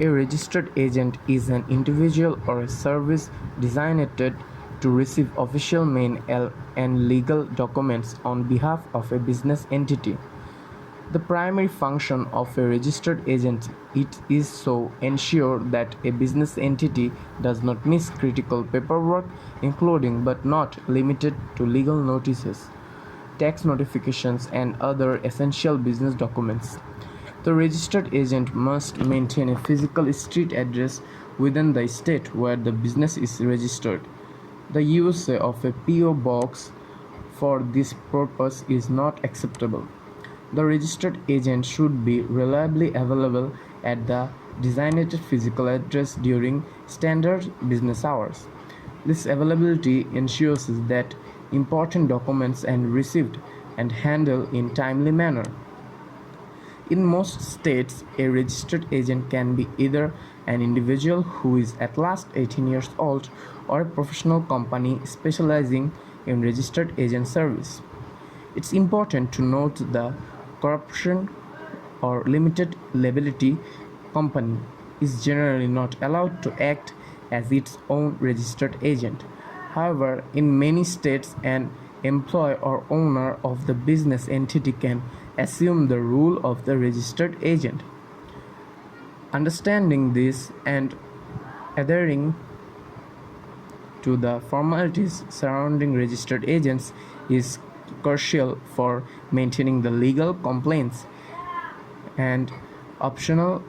A registered agent is an individual or a service designated to receive official mail and legal documents on behalf of a business entity. The primary function of a registered agent is to ensure that a business entity does not miss critical paperwork, including but not limited to legal notices, tax notifications, and other essential business documents. The registered agent must maintain a physical street address within the state where the business is registered. The use of a PO box for this purpose is not acceptable. The registered agent should be reliably available at the designated physical address during standard business hours. This availability ensures that important documents are received and handled in timely manner. In most states, a registered agent can be either an individual who is at least 18 years old or a professional company specializing in registered agent service. It's important to note the corporation or limited liability company is generally not allowed to act as its own registered agent. However, in many states, an employee or owner of the business entity can assume the role of the registered agent. Understanding this and adhering to the formalities surrounding registered agents is crucial for maintaining the legal compliance and optional